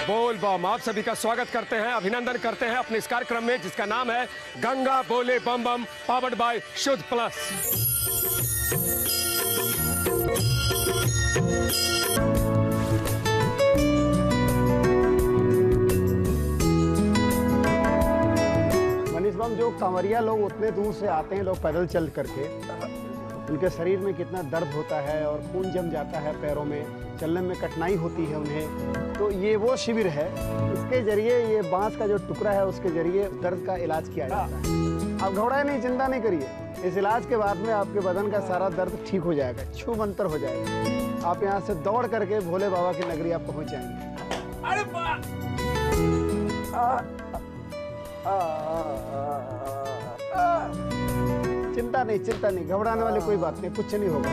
बोल बम आप सभी का स्वागत करते हैं, अभिनंदन करते हैं अपने इस कार्यक्रम में जिसका नाम है गंगा बोले बम बम, पावर्ड बाय शुद्ध प्लस। मनीष बम, जो कांवरिया लोग उतने दूर से आते हैं, लोग पैदल चल करके, उनके शरीर में कितना दर्द होता है और खून जम जाता है पैरों में, चलने में कठिनाई होती है उन्हें। तो ये वो शिविर है, इसके जरिए ये बांस का जो टुकड़ा है उसके जरिए दर्द का इलाज किया जाता है। आप घबराए नहीं, चिंता नहीं करिए, इस इलाज के बाद में आपके बदन का सारा दर्द ठीक हो जाएगा, छू मंतर हो जाएगा। आप यहाँ से दौड़ करके भोले बाबा की नगरी आप पहुँच जाएंगे। अरे चिंता नहीं, घबराने वाली कोई बात नहीं, कुछ नहीं होगा।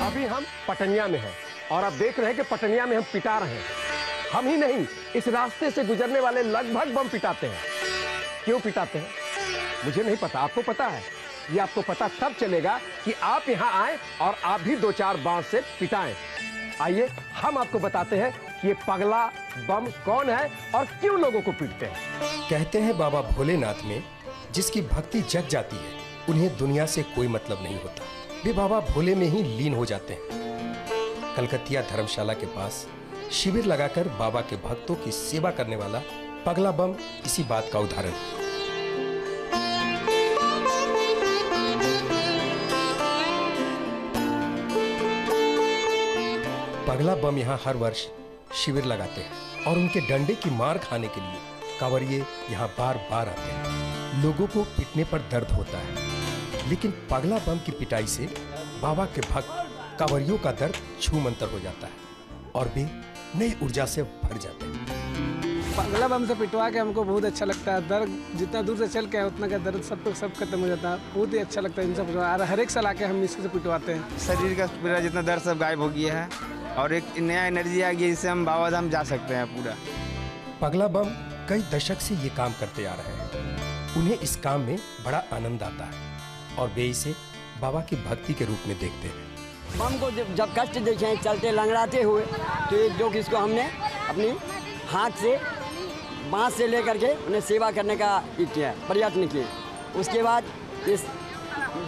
अभी हम पटनिया में हैं और आप देख रहे हैं कि पटनिया में हम पिटा रहे हैं। हम ही नहीं, इस रास्ते से गुजरने वाले लगभग बम पिटाते हैं। क्यों पिटाते हैं मुझे नहीं पता, आपको पता है? ये आपको पता तब चलेगा कि आप यहाँ आए और आप भी 2-4 बांस से पिटाएं। आइए हम आपको बताते हैं कि ये पगला बम कौन है और क्यों लोगों को पीटते हैं। कहते हैं बाबा भोलेनाथ में जिसकी भक्ति जग जाती है उन्हें दुनिया से कोई मतलब नहीं होता, वे बाबा भोले में ही लीन हो जाते हैं। कलकतिया धर्मशाला के पास शिविर लगाकर बाबा के भक्तों की सेवा करने वाला पगला बम इसी बात का उदाहरण है। पगला बम यहाँ हर वर्ष शिविर लगाते हैं और उनके डंडे की मार खाने के लिए कांवरिये यहाँ बार बार आते हैं। लोगों को पिटने पर दर्द होता है, लेकिन पगला बम की पिटाई से बाबा के भक्त कांवरियों का दर्द छू मंतर हो जाता है और वे नई ऊर्जा से भर जाते हैं। पगला बम से पिटवा के हमको बहुत अच्छा लगता है। दर्द जितना दूर से चल के है उतना का दर्द सब खत्म हो जाता है। बहुत ही अच्छा लगता है इनसे पिटवा, हर एक साल आके हम इससे पिटवाते हैं। शरीर का पूरा जितना दर्द सब गायब हो गया है और एक नया एनर्जी आ गई, इससे हम बाबा धाम जा सकते हैं पूरा। पगला बम कई दशक से ये काम करते आ रहे हैं। उन्हें इस काम में बड़ा आनंद आता है और वे इसे बाबा की भक्ति के रूप में देखते हैं। बम को जब कष्ट देखे चलते लंगड़ाते हुए, तो एक जो किसको हमने अपनी हाथ से बांस से लेकर के उन्हें सेवा करने का किया, प्रयत्न किए। उसके बाद इस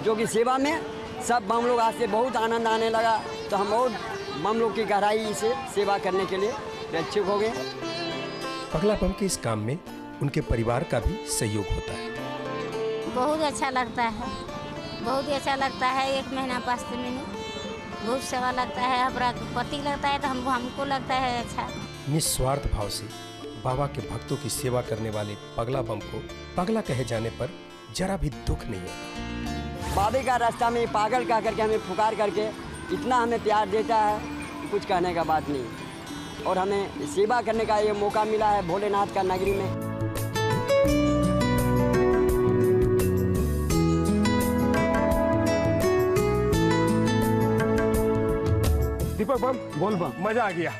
जो कि सेवा में सब बम लोग आज से बहुत आनंद आने लगा, तो हम और बम लोग की गहराई से सेवा करने के लिए इच्छुक हो गए। पगला बम के इस काम में उनके परिवार का भी सहयोग होता है। बहुत अच्छा लगता है, बहुत ही अच्छा लगता है। 1 महीना 5 महीने बहुत सेवा लगता है, हमारा पति लगता है तो हमको लगता है अच्छा। निस्वार्थ भाव से बाबा के भक्तों की सेवा करने वाले पगला बम को पगला कहे जाने पर जरा भी दुख नहीं होता। बाबे का रास्ता में पागल कह करके हमें पुकार करके इतना हमें प्यार देता है, कुछ कहने का बात नहीं। और हमें सेवा करने का ये मौका मिला है भोलेनाथ का नगरी में। दीपक बम, बोल बम, मजा आ गया।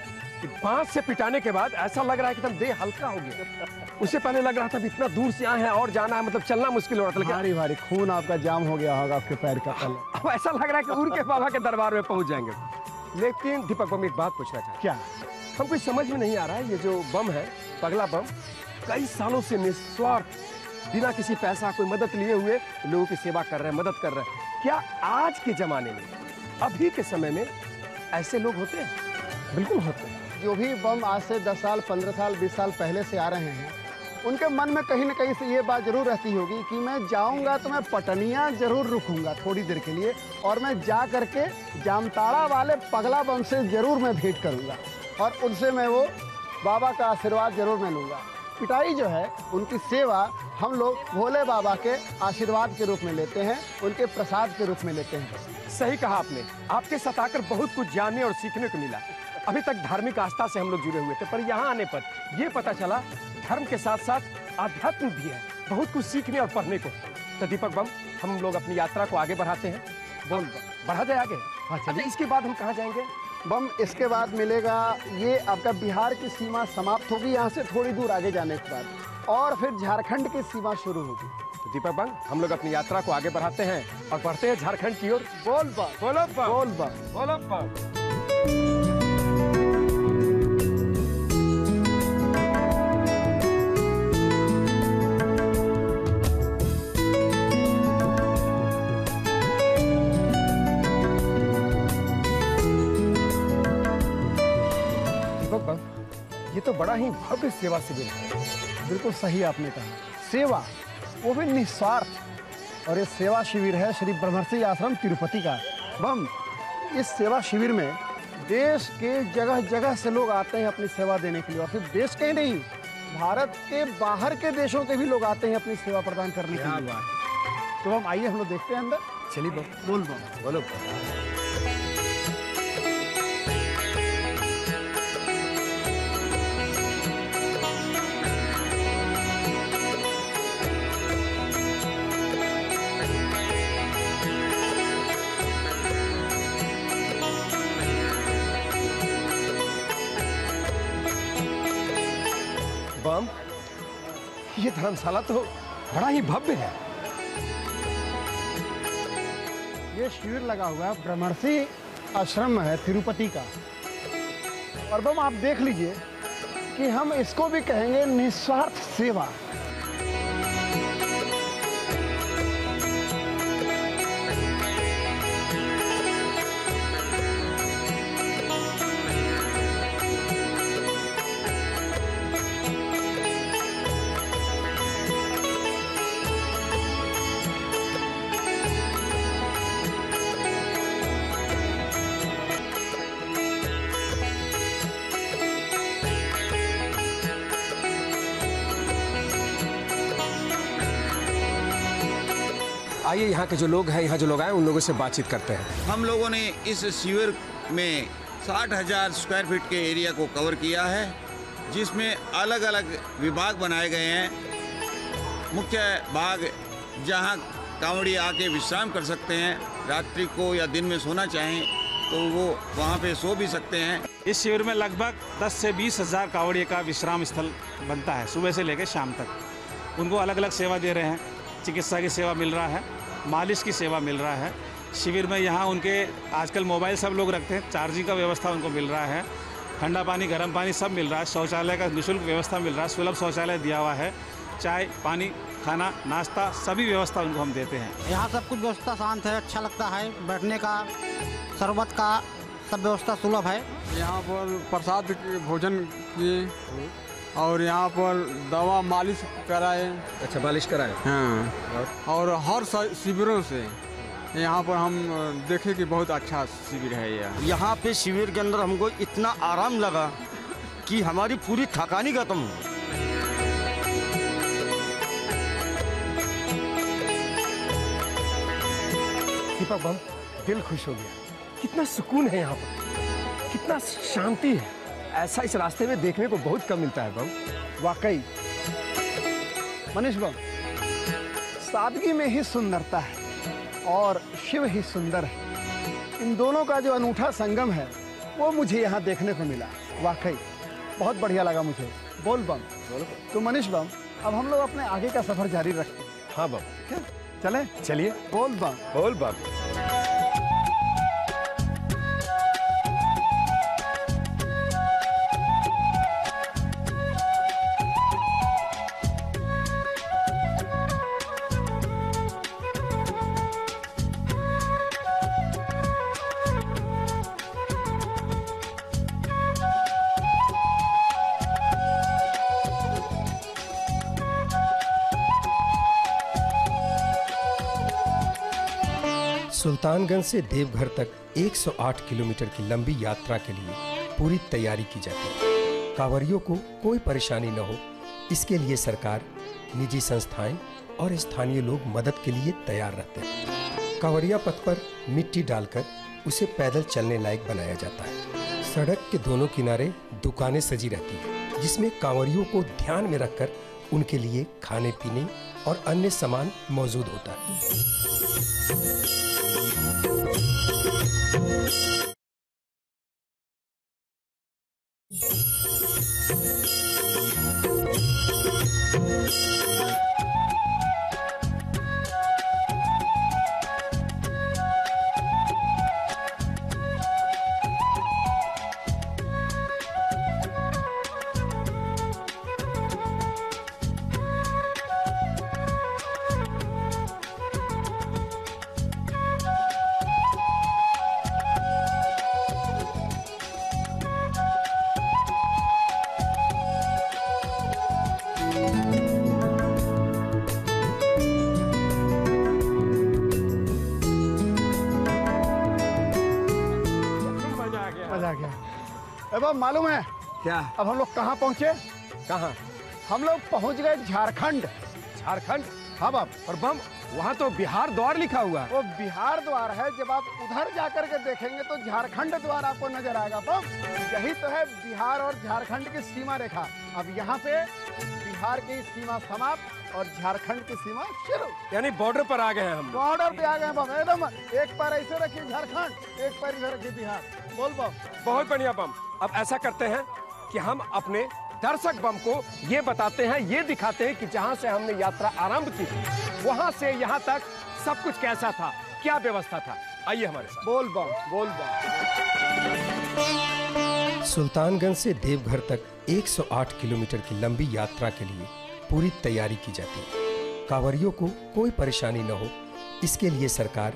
बांस से पिटाने के बाद ऐसा लग रहा है कि एकदम देह हल्का हो गया। उससे पहले लग रहा था कि इतना दूर से आए हैं और जाना है, मतलब चलना मुश्किल हो रहा था। भारी भारी खून आपका जाम हो गया होगा आपके पैर का। अब ऐसा लग रहा है कि उड़ के बाबा के दरबार में पहुंच जाएंगे। लेकिन दीपक बम, एक बात पूछना चाहता हूं। क्या? हमको समझ में नहीं आ रहा है, ये जो बम है पगला बम कई सालों से निस्वार्थ बिना किसी पैसा कोई मदद लिए हुए लोगों की सेवा कर रहे हैं, मदद कर रहे हैं। क्या आज के जमाने में, अभी के समय में ऐसे लोग होते हैं? बिल्कुल होते हैं। जो भी बम आज से 10 साल 15 साल 20 साल पहले से आ रहे हैं, उनके मन में कहीं ना कहीं से ये बात जरूर रहती होगी कि मैं जाऊंगा तो मैं पटनिया जरूर रुकूंगा थोड़ी देर के लिए, और मैं जा करके जामताड़ा वाले पगला बम से जरूर मैं भेंट करूंगा और उनसे मैं वो बाबा का आशीर्वाद जरूर मैं लूँगा। पिटाई जो है, उनकी सेवा हम लोग भोले बाबा के आशीर्वाद के रूप में लेते हैं, उनके प्रसाद के रूप में लेते हैं। सही कहा आपने, आपके साथ आकर बहुत कुछ जानने और सीखने को मिला। अभी तक धार्मिक आस्था से हम लोग जुड़े हुए थे, पर यहाँ आने पर ये पता चला धर्म के साथ साथ अध्यात्म भी है, बहुत कुछ सीखने और पढ़ने को। तो दीपक बम, हम लोग अपनी यात्रा को आगे बढ़ाते हैं। बोल बढ़ा जाए आगे। हाँ चलिए। इसके बाद हम कहाँ जाएंगे बम? इसके बाद मिलेगा, ये आपका बिहार की सीमा समाप्त होगी यहाँ से थोड़ी दूर आगे जाने के बाद, और फिर झारखंड की सीमा शुरू होगी। तो दीपक बम, हम लोग अपनी यात्रा को आगे बढ़ाते हैं और बढ़ते हैं झारखंड की ओर। बोल बम, बोलो बम, बोल बम। बोलो बम। ये तो बड़ा ही भव्य सेवा शिविर है। बिल्कुल सही आपने कहा, सेवा, वो भी निस्वार्थ। और ये सेवा शिविर है श्री ब्रह्मर्षि आश्रम तिरुपति का। बम, इस सेवा शिविर में देश के जगह जगह से लोग आते हैं अपनी सेवा देने के लिए। और सिर्फ देश के ही नहीं, भारत के बाहर के देशों के भी लोग आते हैं अपनी सेवा प्रदान करने के लिए। तो हम आइए, हम लोग देखते हैं अंदर। चलिए बम, बोल बम, बोलो बम। बम, ये धर्मशाला तो बड़ा ही भव्य है। ये शिविर लगा हुआ है ब्रह्मर्षि आश्रम है तिरुपति का। और बम, आप देख लीजिए कि हम इसको भी कहेंगे निस्वार्थ सेवा। आइए, यहाँ के जो लोग हैं, यहाँ जो लोग आए, उन लोगों से बातचीत करते हैं। हम लोगों ने इस शिविर में 60,000 स्क्वायर फीट के एरिया को कवर किया है, जिसमें अलग अलग विभाग बनाए गए हैं। मुख्य भाग जहाँ कांवड़ी आके विश्राम कर सकते हैं, रात्रि को या दिन में सोना चाहें तो वो वहाँ पे सो भी सकते हैं। इस शिविर में लगभग 10 से 20 हज़ार कांवड़िये का विश्राम स्थल बनता है, सुबह से लेकर शाम तक। उनको अलग अलग सेवा दे रहे हैं, चिकित्सा की सेवा मिल रहा है, मालिश की सेवा मिल रहा है। शिविर में यहाँ उनके आजकल मोबाइल सब लोग रखते हैं, चार्जिंग का व्यवस्था उनको मिल रहा है, ठंडा पानी गर्म पानी सब मिल रहा है, शौचालय का निःशुल्क व्यवस्था मिल रहा है, सुलभ शौचालय दिया हुआ है, चाय पानी खाना नाश्ता सभी व्यवस्था उनको हम देते हैं। यहाँ सब कुछ व्यवस्था शांत है, अच्छा लगता है, बैठने का शरबत का सब व्यवस्था सुलभ है। यहाँ पर प्रसाद भोजन किए और यहाँ पर दवा मालिश कराए। अच्छा, मालिश कराए। हाँ, और हर शिविरों से यहाँ पर हम देखे कि बहुत अच्छा शिविर है यह। यहाँ पे शिविर के अंदर हमको इतना आराम लगा कि हमारी पूरी थकानी खत्म हो। दीपक बम, दिल खुश हो गया। कितना सुकून है यहाँ पर, कितना शांति है। ऐसा इस रास्ते में देखने को बहुत कम मिलता है बम। वाकई मनीष बम, सादगी में ही सुंदरता है और शिव ही सुंदर है। इन दोनों का जो अनूठा संगम है वो मुझे यहाँ देखने को मिला। वाकई बहुत बढ़िया लगा मुझे। बोल बम। तो मनीष बम, अब हम लोग अपने आगे का सफर जारी रखते हैं। हाँ बम, क्या चलें? चलिए। बोल बम, बोल बम। सुल्तानगंज से देवघर तक 108 किलोमीटर की लंबी यात्रा के लिए पूरी तैयारी की जाती है। कांवरियों को कोई परेशानी न हो, इसके लिए सरकार, निजी संस्थाएं और स्थानीय लोग मदद के लिए तैयार रहते हैं। कांवरिया पथ पर मिट्टी डालकर उसे पैदल चलने लायक बनाया जाता है। सड़क के दोनों किनारे दुकानें सजी रहती हैं, जिसमें कांवरियों को ध्यान में रखकर उनके लिए खाने पीने और अन्य सामान मौजूद होता है। मजा आ गया। ए बम मालूम है क्या? अब हम लोग कहाँ पहुँचे? कहाँ? हम लोग पहुँच गए झारखंड। झारखंड? हाँ बम। और बम वहाँ तो बिहार द्वार लिखा हुआ है। वो बिहार द्वार है, जब आप उधर जाकर के देखेंगे तो झारखंड द्वार आपको नजर आएगा बम। यही तो है बिहार और झारखंड की सीमा रेखा। अब यहाँ पे बिहार की सीमा समाप्त और झारखंड की सीमा शुरू। यानी बॉर्डर पर आ गए हैं हम। बॉर्डर पे आ गए बम एकदम। एक पैर ऐसे रखिए झारखंड, एक पैर इधर रखिए बिहार। बोल बम। बहुत बढ़िया बम। अब ऐसा करते हैं कि हम अपने दर्शक बम को ये बताते हैं, ये दिखाते हैं कि जहां से हमने यात्रा आरंभ की थी वहां से यहाँ तक सब कुछ कैसा था, क्या व्यवस्था था। आइए हमारे साथ। बोल बम, बोल बम। सुल्तानगंज से देवघर तक 108 किलोमीटर की लंबी यात्रा के लिए पूरी तैयारी की जाती है। कांवरियों को कोई परेशानी न हो, इसके लिए सरकार,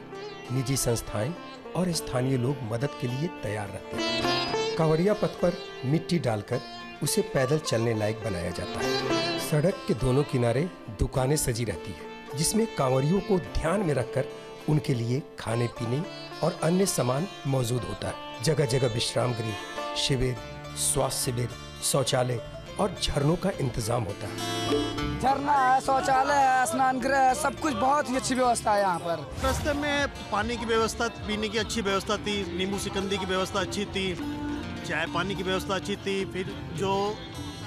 निजी संस्थाएं और स्थानीय लोग मदद के लिए तैयार रहते हैं। कांवरिया पथ पर मिट्टी डालकर उसे पैदल चलने लायक बनाया जाता है। सड़क के दोनों किनारे दुकानें सजी रहती है, जिसमें कांवरियों को ध्यान में रखकर उनके लिए खाने पीने और अन्य सामान मौजूद होता है। जगह जगह विश्राम गृह, शिविर, स्वास्थ्य शिविर, शौचालय और झरनों का इंतजाम होता है। झरना है, शौचालय है, स्नान गृह है, सब कुछ बहुत ही अच्छी व्यवस्था है यहाँ पर। रास्ते में पानी की व्यवस्था, पीने की अच्छी व्यवस्था थी, नींबू सिकंदी की व्यवस्था अच्छी थी, चाय पानी की व्यवस्था अच्छी थी। फिर जो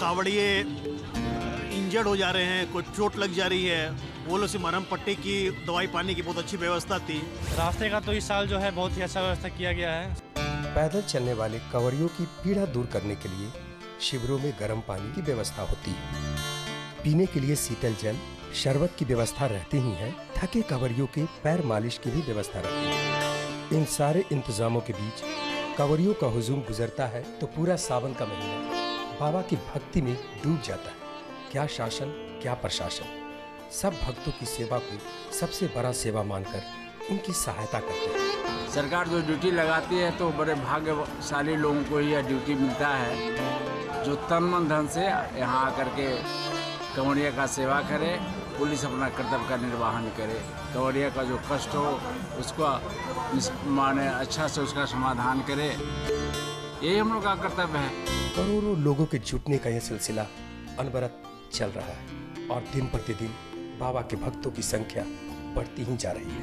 कावड़िए इंजर्ड हो जा रहे हैं, कोई चोट लग जा रही है, वो लोग से मरहम पट्टी की, दवाई पानी की बहुत अच्छी व्यवस्था थी। रास्ते का तो इस साल जो है बहुत ही अच्छा व्यवस्था किया गया है। पैदल चलने वाले कांवरियों की पीड़ा दूर करने के लिए शिविरों में गर्म पानी की व्यवस्था होती है। पीने के लिए शीतल जल, शरबत की व्यवस्था रहती ही है। थके कांवरियों के पैर मालिश की भी व्यवस्था रहती है। इन सारे इंतजामों के बीच कांवरियों का हुजूम गुजरता है तो पूरा सावन का महीना बाबा की भक्ति में डूब जाता है। क्या शासन, क्या प्रशासन, सब भक्तों की सेवा को सबसे बड़ा सेवा मानकर उनकी सहायता करते हैं। सरकार जो ड्यूटी लगाती है तो बड़े भाग्यशाली लोगों को यह ड्यूटी मिलता है, जो तन मन धन से यहाँ आकर के कांवड़िया का सेवा करे, पुलिस अपना कर्तव्य का निर्वहन करे, कांवड़िया का जो कष्ट हो उसको माने अच्छा से उसका समाधान करे, यही हम लोग का कर्तव्य है। करोड़ों लोगों के जुटने का यह सिलसिला अनवरत चल रहा है और दिन प्रतिदिन बाबा के भक्तों की संख्या बढ़ती ही जा रही है।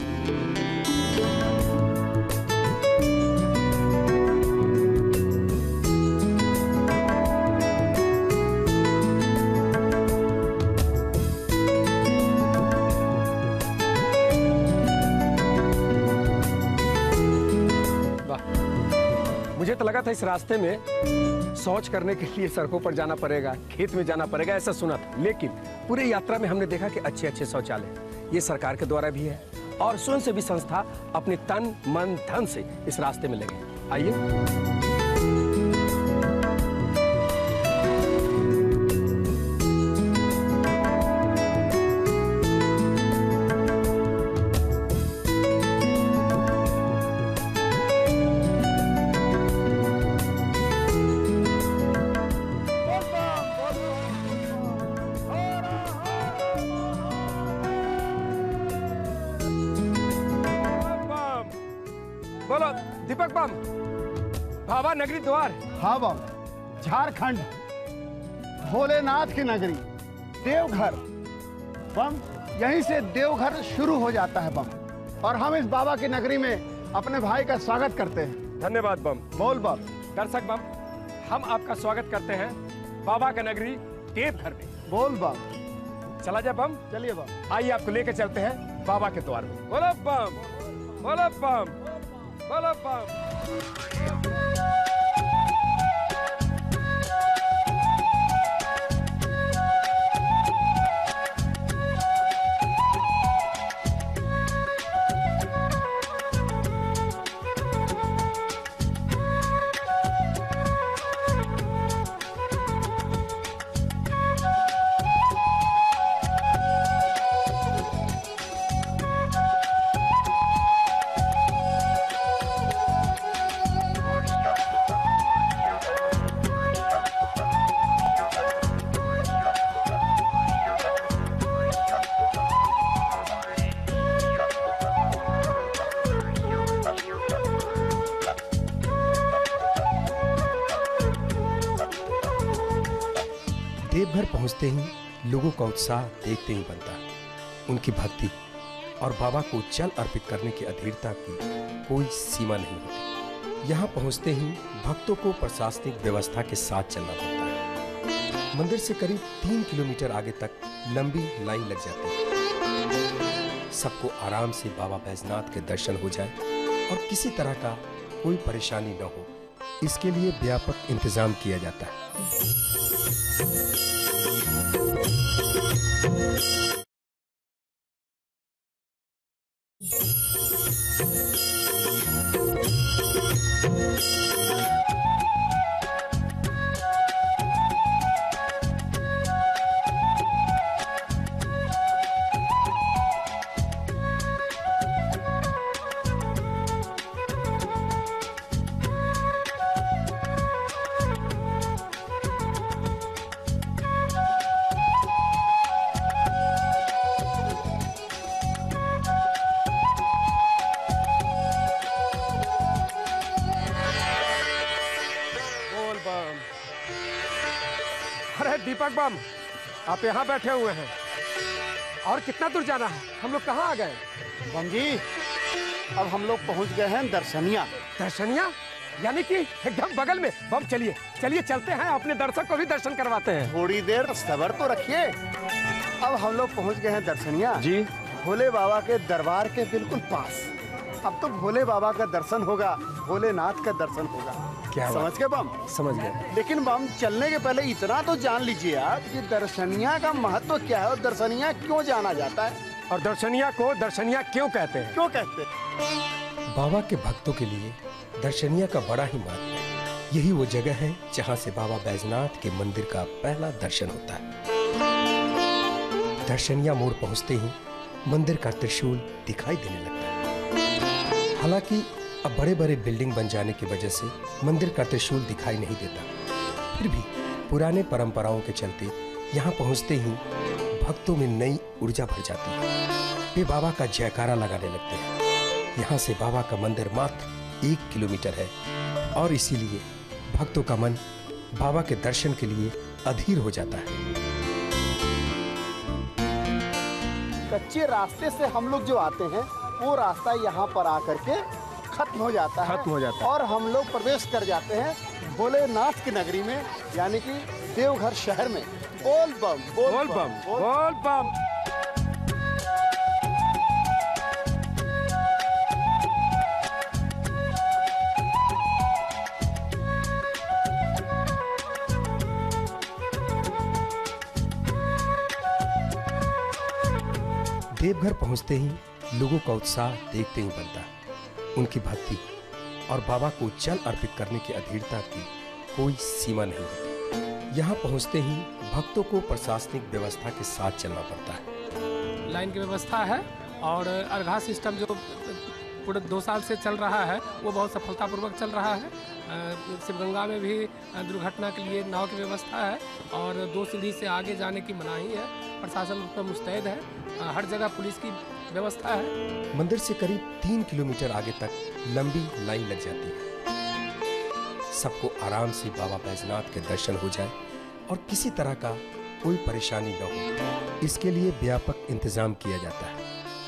मुझे तो लगा था इस रास्ते में शौच करने के लिए सड़कों पर जाना पड़ेगा, खेत में जाना पड़ेगा, ऐसा सुना था। लेकिन पूरे यात्रा में हमने देखा कि अच्छे अच्छे शौचालय ये सरकार के द्वारा भी है और स्वयंसेवी संस्था अपने तन मन धन से इस रास्ते में लगे। आइए। बोलो दीपक बम, बाबा नगरी द्वार। हाँ बम, झारखंड, भोलेनाथ की नगरी, देवघर। बम यहीं से देवघर शुरू हो जाता है बम, और हम इस बाबा की नगरी में अपने भाई का स्वागत करते हैं। धन्यवाद बम। बोल बम। दर्शक बम, हम आपका स्वागत करते हैं बाबा का नगरी देवघर में। बोल बम। चला जाए बम। चलिए बम। आइए आपको लेकर चलते हैं बाबा के द्वार में। बोलो बम, बोलो बम, बोलो बम। देवघर पहुंचते ही लोगों का उत्साह देखते ही बनता है। उनकी भक्ति और बाबा को जल अर्पित करने की अधीरता की कोई सीमा नहीं होती। यहाँ पहुंचते ही भक्तों को प्रशासनिक व्यवस्था के साथ चलना पड़ता है। मंदिर से करीब 3 किलोमीटर आगे तक लंबी लाइन लग जाती है। सबको आराम से बाबा बैजनाथ के दर्शन हो जाए और किसी तरह का कोई परेशानी न हो, इसके लिए व्यापक इंतजाम किया जाता है। अरे दीपक बम, आप यहाँ बैठे हुए हैं और कितना दूर जाना है? हम लोग कहाँ आ गए? बम जी, अब हम लोग पहुँच गए हैं दर्शनिया। दर्शनिया यानी कि एकदम बगल में। बम चलिए चलिए चलते हैं, अपने दर्शक को भी दर्शन करवाते हैं। थोड़ी देर सब्र तो रखिए। अब हम लोग पहुँच गए हैं दर्शनिया जी, भोले बाबा के दरबार के बिल्कुल पास। अब तो भोले बाबा का दर्शन होगा, भोलेनाथ का दर्शन होगा। क्या समझ गए बम? समझ गए। लेकिन बम चलने के पहले इतना तो जान लीजिए आप कि दर्शनिया का महत्व क्या है और दर्शनिया क्यों जाना जाता है, और दर्शनिया को दर्शनिया क्यों कहते हैं? क्यों कहते हैं? बाबा के भक्तों के लिए दर्शनिया का बड़ा ही महत्व है। यही वो जगह है जहाँ से बाबा बैजनाथ के मंदिर का पहला दर्शन होता है। दर्शनिया मोड़ पहुँचते ही मंदिर का त्रिशूल दिखाई देने लगता है। हालांकि अब बड़े बड़े बिल्डिंग बन जाने की वजह से मंदिर का त्रिशूल दिखाई नहीं देता, फिर भी पुराने परंपराओं के चलते यहाँ पहुँचते ही भक्तों में नई ऊर्जा भर जाती है। वे बाबा का जयकारा लगाने लगते हैं। यहाँ से बाबा का मंदिर मात्र 1 किलोमीटर है और इसीलिए भक्तों का मन बाबा के दर्शन के लिए अधीर हो जाता है। कच्चे रास्ते से हम लोग जो आते हैं वो रास्ता यहाँ पर आकर के खत्म हो जाता है और हम लोग प्रवेश कर जाते हैं भोलेनाथ की नगरी में, यानी कि देवघर शहर में। बोल बम बोल बम बोल बम। देवघर पहुंचते ही लोगों का उत्साह देखते ही बनता है। उनकी भक्ति और बाबा को जल अर्पित करने की अधीरता की कोई सीमा नहीं होती। यहाँ पहुँचते ही भक्तों को प्रशासनिक व्यवस्था के साथ चलना पड़ता है। लाइन की व्यवस्था है और अर्घा सिस्टम जो पूरे 2 साल से चल रहा है वो बहुत सफलतापूर्वक चल रहा है। शिवगंगा में भी दुर्घटना के लिए नाव की व्यवस्था है और 2 सीढ़ी से आगे जाने की मनाही है। प्रशासन उस पर मुस्तैद है, हर जगह पुलिस की व्यवस्था है। मंदिर से करीब 3 किलोमीटर आगे तक लंबी लाइन लग जाती है। सबको आराम से बाबा बैजनाथ के दर्शन हो जाए और किसी तरह का कोई परेशानी न हो, इसके लिए व्यापक इंतजाम किया जाता है।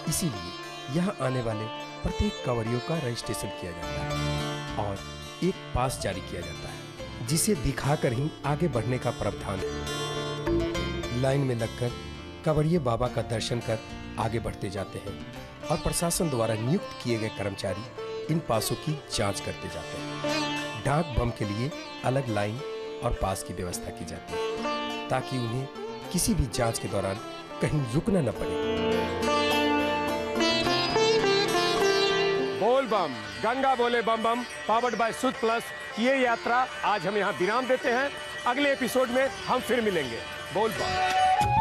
इसीलिए यहाँ आने वाले प्रत्येक कांवरियों का रजिस्ट्रेशन किया जाता है और एक पास जारी किया जाता है, जिसे दिखाकर ही आगे बढ़ने का प्रावधान है। लाइन में लगकर कांवरिये बाबा का दर्शन कर आगे बढ़ते जाते हैं और प्रशासन द्वारा नियुक्त किए गए कर्मचारी इन पासों की जांच करते जाते हैं। डाक बम के लिए अलग लाइन और पास की व्यवस्था की जाती है ताकि उन्हें किसी भी जांच के दौरान कहीं रुकना न पड़े। बोल बम गंगा बोले बम बम पावर्ड बाय सुध प्लस की ये यात्रा आज हम यहाँ विराम देते हैं। अगले एपिसोड में हम फिर मिलेंगे। बोल बम।